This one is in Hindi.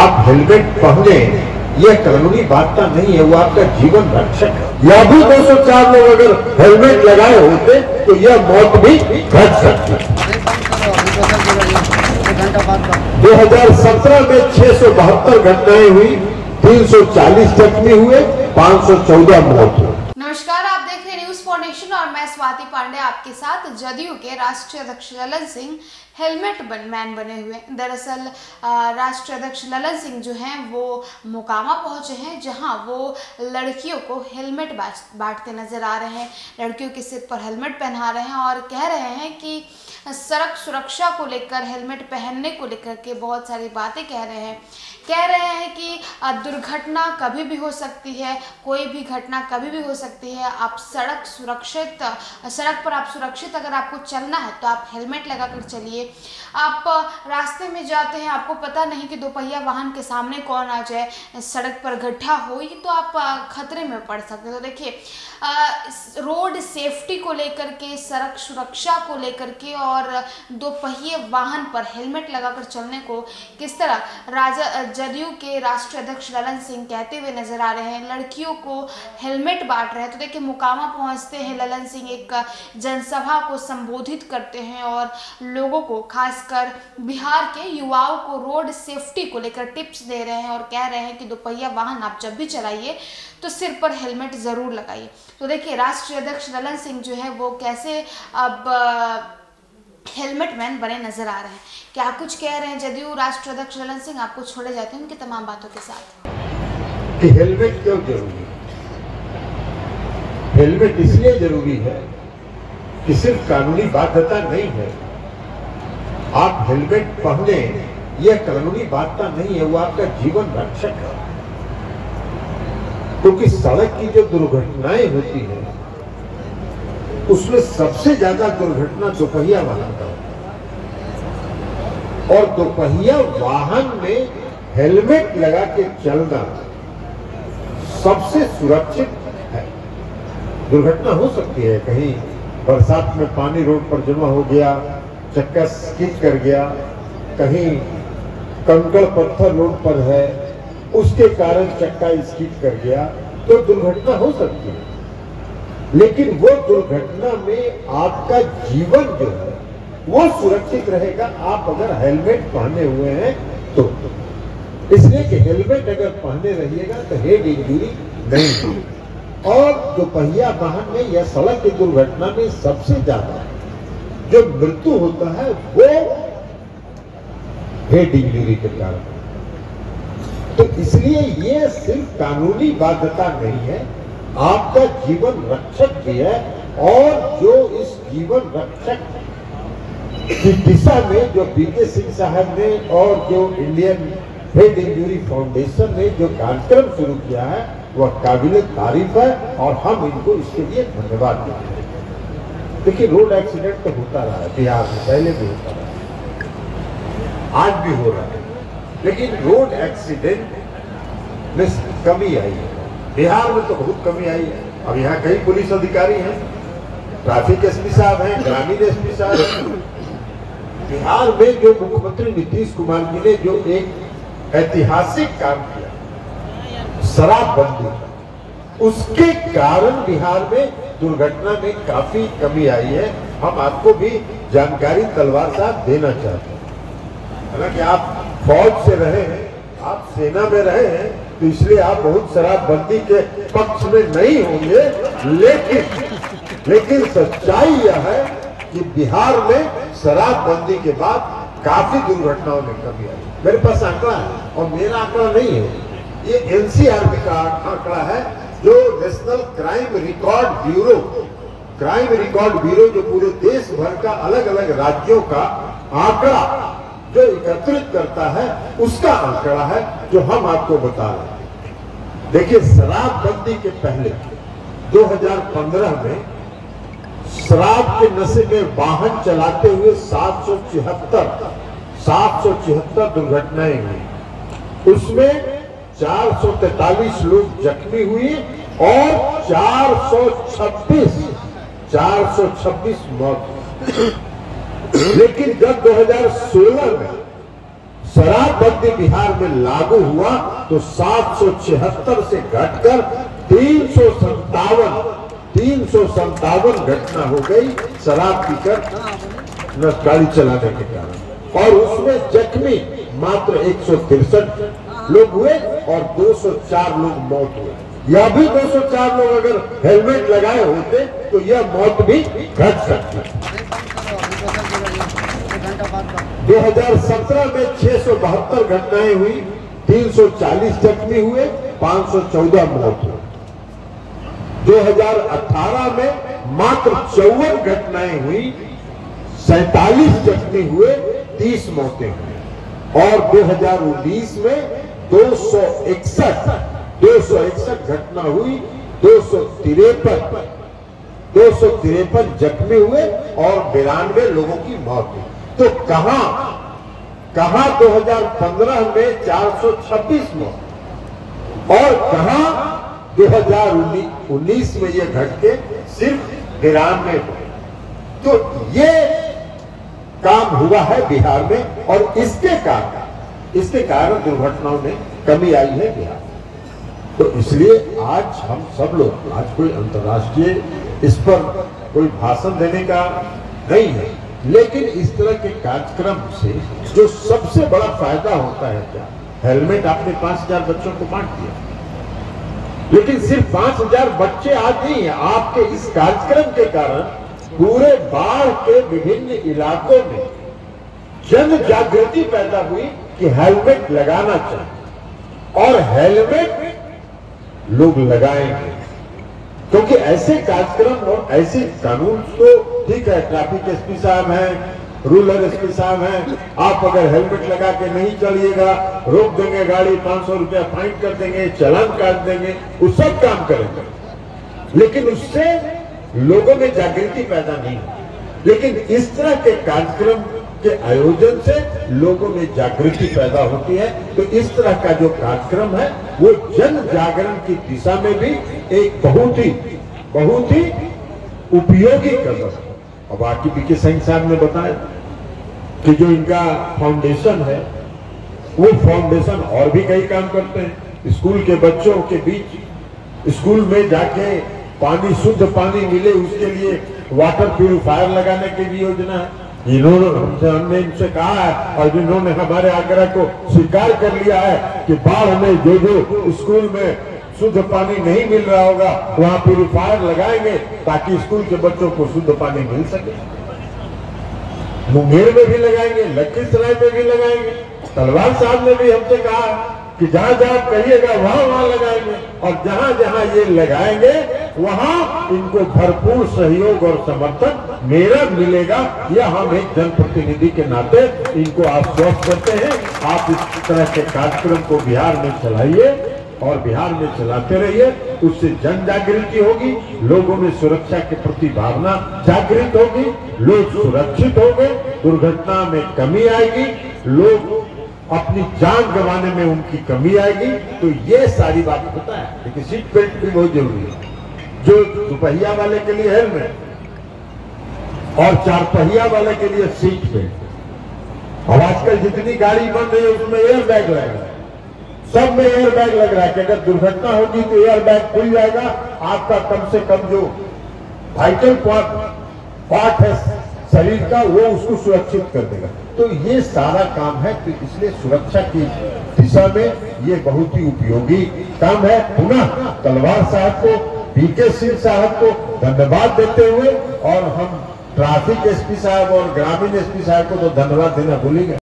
आप हेलमेट पहने, यह कानूनी बाध्यता नहीं है, वो आपका जीवन रक्षक है। या भी 204 लोग अगर हेलमेट लगाए होते तो यह मौत भी घट सकती। 2017 में 672 घटनाएं हुई, 340 जख्मी हुए, 514 मौत हुई। नमस्कार, आप देख रहे हैं न्यूज फॉर नेशन और मैं स्वाति पांडे आपके साथ। जदयू के राष्ट्रीय अध्यक्ष ललन सिंह हेलमेट मैन बने हुए। दरअसल राष्ट्रीय अध्यक्ष ललन सिंह जो हैं वो मोकामा पहुंचे हैं, जहां वो लड़कियों को हेलमेट बांटते नजर आ रहे हैं। लड़कियों के सिर पर हेलमेट पहना रहे हैं और कह रहे हैं कि सड़क सुरक्षा को लेकर, हेलमेट पहनने को लेकर के बहुत सारी बातें कह रहे हैं कि दुर्घटना कभी भी हो सकती है, कोई भी घटना कभी भी हो सकती है। आप सड़क पर आप सुरक्षित अगर आपको चलना है तो आप हेलमेट लगाकर चलिए। आप रास्ते में जाते हैं, आपको पता नहीं कि दोपहिया वाहन के सामने कौन आ जाए, सड़क पर गड्ढा हो तो आप खतरे में पड़ सकते हैं। तो देखिए, रोड सेफ्टी को लेकर के, सड़क सुरक्षा को लेकर के और दोपहिए वाहन पर हेलमेट लगाकर चलने को किस तरह जदयू के राष्ट्रीय अध्यक्ष ललन सिंह कहते हुए नजर आ रहे हैं। लड़कियों को हेलमेट बांट रहे हैं। तो देखिए, मोकामा पहुंचते हैं ललन सिंह, एक जनसभा को संबोधित करते हैं और लोगों को, खासकर बिहार के युवाओं को रोड सेफ्टी को लेकर टिप्स दे रहे हैं और कह रहे हैं कि दोपहिया वाहन आप जब भी चलाइए तो सिर पर हेलमेट जरूर लगाइए। तो देखिए, राष्ट्रीय अध्यक्ष ललन सिंह जो है वो कैसे अब हेलमेट मैन बने नजर आ रहे हैं। क्या कुछ कह रहे हैं जदयू राष्ट्रीय अध्यक्ष ललन सिंह, आपको छोड़े जाते हैं उनकी तमाम बातों के साथ। कि हेलमेट क्यों जरूरी है? हेलमेट इसलिए जरूरी है कि सिर्फ कानूनी बाध्यता नहीं है। आप हेलमेट पहने, यह कानूनी बाध्यता नहीं है, वो आपका जीवन रक्षक है। क्योंकि सड़क की जो दुर्घटनाएं होती हैं उसमें सबसे ज्यादा दुर्घटना दोपहिया वाहन का होता है। और दोपहिया वाहन में हेलमेट लगा के चलना सबसे सुरक्षित है। दुर्घटना हो सकती है, कहीं बरसात में पानी रोड पर जमा हो गया, चक्का स्किड कर गया, कहीं कंकड़ पत्थर रोड पर है, उसके कारण चक्का स्किड कर गया, तो दुर्घटना हो सकती है। लेकिन वो दुर्घटना में आपका जीवन जो है वो सुरक्षित रहेगा, आप अगर हेलमेट पहने हुए हैं तो। इसलिए कि हेलमेट अगर पहने रहिएगा तो हेड इंजरी नहीं होगी। और दोपहिया वाहन में या सड़क की दुर्घटना में सबसे ज्यादा जो मृत्यु होता है वो हेड इंजरी के कारण। तो इसलिए ये सिर्फ कानूनी बाध्यता नहीं है, आपका जीवन रक्षक भी है। और जो इस जीवन रक्षक की दिशा में जो बीके सिंह साहब ने और जो इंडियन हेड इंजरी फाउंडेशन ने जो कार्यक्रम शुरू किया है वह काबिल तारीफ है और हम इनको इसके लिए धन्यवाद देते हैं। देखिए, रोड एक्सीडेंट तो होता रहा है बिहार में, पहले भी होता रहा है, आज भी हो रहा है, लेकिन रोड एक्सीडेंट में कमी आई है। बिहार में तो बहुत कमी आई है। अब यहाँ कई पुलिस अधिकारी हैं, ट्रैफिक एसपी साहब हैं, ग्रामीण एसपी साहब हैं। बिहार में जो मुख्यमंत्री नीतीश कुमार जी ने जो एक ऐतिहासिक काम किया, शराबबंदी, उसके कारण बिहार में दुर्घटना में काफी कमी आई है। हम आपको भी जानकारी तलवार साहब देना चाहते हैं। हालांकि आप फौज से रहे हैं, आप सेना में रहे हैं, तो इसलिए आप बहुत शराबबंदी के पक्ष में नहीं होंगे, लेकिन सच्चाई यह है कि बिहार में शराबबंदी के बाद काफी दुर्घटनाओं में कमी आई। मेरे पास आंकड़ा है और मेरा आंकड़ा नहीं है, ये एनसीआरबी का आंकड़ा है, जो नेशनल क्राइम रिकॉर्ड ब्यूरो जो पूरे देश भर का अलग अलग राज्यों का आंकड़ा जो एकत्रित करता है, उसका आंकड़ा है जो हम आपको बता रहे हैं। देखिए, शराबबंदी के पहले 2015 में शराब के नशे में वाहन चलाते हुए 776 दुर्घटनाएं हुई। उसमें 443 लोग जख्मी हुए और 426 मौत। लेकिन जब 2016 में शराबबंदी बिहार में लागू हुआ तो 776 से घटकर 357 घटना हो गई शराब पीकर गाड़ी चलाने के कारण, और उसमें जख्मी मात्र 163 लोग हुए और 204 लोग मौत हुए। यह भी 204 लोग अगर हेलमेट लगाए होते तो यह मौत भी घट सकती। 2017 में 672 घटनाएं हुई, 340 जख्मी हुए, 514 मौत हुई। 2018 में मात्र 54 घटनाएं हुई, 47 जख्मी हुए, 30 मौतें हुई, और 2019 में 261 घटना हुई, 253 जख्मी हुए और 92 लोगों की मौत हुई। तो कहां 2015 में 426 मौत और कहां 2019 में ये घट के सिर्फ 92 हुए। तो ये काम हुआ है बिहार में, और इसके कारण दुर्घटनाओं में कमी आई है बिहार। तो इसलिए आज हम सब लोग, आज कोई अंतर्राष्ट्रीय इस पर कोई भाषण देने का नहीं है, लेकिन इस तरह के कार्यक्रम से जो सबसे बड़ा फायदा होता है क्या, हेलमेट आपने 5000 बच्चों को बांट दिया, लेकिन सिर्फ 5000 बच्चे आज नहीं है, आपके इस कार्यक्रम के कारण पूरे बाढ़ के विभिन्न इलाकों में जन जागृति पैदा हुई कि हेलमेट लगाना चाहिए, और हेलमेट लोग लगाएंगे, क्योंकि ऐसे कार्यक्रम और ऐसे कानून तो ठीक है, ट्रैफिक एसपी साहब हैं, रूरल एसपी साहब हैं, आप अगर हेलमेट लगा के नहीं चलिएगा रोक देंगे गाड़ी, 500 रुपया फाइन कर देंगे, चालान काट देंगे, वो सब काम करेंगे, लेकिन उससे लोगों में जागृति पैदा नहीं होती। लेकिन इस तरह के कार्यक्रम के आयोजन से लोगों में जागृति पैदा होती है। तो इस तरह का जो कार्यक्रम है वो जन जागरण की दिशा में भी एक बहुत ही उपयोगी कदम है। और बाकी बीके सिंह साहब ने बताया कि जो इनका फाउंडेशन है, वो फाउंडेशन और भी कई काम करते हैं। स्कूल के बच्चों के बीच स्कूल में जाके पानी, शुद्ध पानी मिले, उसके लिए वाटर प्यूरिफायर लगाने की भी योजना है। हमने इनसे कहा है, और जिन्होंने हमारे आग्रह को स्वीकार कर लिया है कि बाढ़ में जो स्कूल में शुद्ध पानी नहीं मिल रहा होगा वहां प्यूरिफायर लगाएंगे, ताकि स्कूल के बच्चों को शुद्ध पानी मिल सके। मुंगेर में भी लगाएंगे, लखीसराय में भी लगाएंगे। तलवार साहब ने भी हमसे कहा कि जहां जहां कहिएगा वहां लगाएंगे, और जहां जहां ये लगाएंगे वहां इनको भरपूर सहयोग और समर्थन मेरा मिलेगा। यह हम एक जनप्रतिनिधि के नाते इनको आश्वस्त करते हैं। आप इस तरह के कार्यक्रम को बिहार में चलाइए और बिहार में चलाते रहिए, उससे जन जागृति होगी, लोगों में सुरक्षा के प्रति भावना जागृत होगी, लोग सुरक्षित होंगे, दुर्घटना में कमी आएगी, लोग अपनी जान गंवाने में उनकी कमी आएगी। तो ये सारी बात होता है। लेकिन सीट बेल्ट भी बहुत जरूरी है। जो दुपहिया वाले के लिए हेलमेट और 4 पहिया वाले के लिए सीट बेल्ट। और आजकल जितनी गाड़ी बन रही है उसमें एयर बैग लग रहा है, सब में एयर बैग लग रहा है कि अगर दुर्घटना होगी तो एयर बैग खुल जाएगा, आपका कम से कम जो वाइटल पार्ट है शरीर का वो उसको सुरक्षित कर देगा। तो ये सारा काम है। तो इसलिए सुरक्षा की दिशा में ये बहुत ही उपयोगी काम है। पुनः तलवार साहब को, बीके सिंह साहब को धन्यवाद देते हुए, और हम ट्रैफिक एसपी साहब और ग्रामीण एसपी साहब को तो धन्यवाद देना भूलेंगे।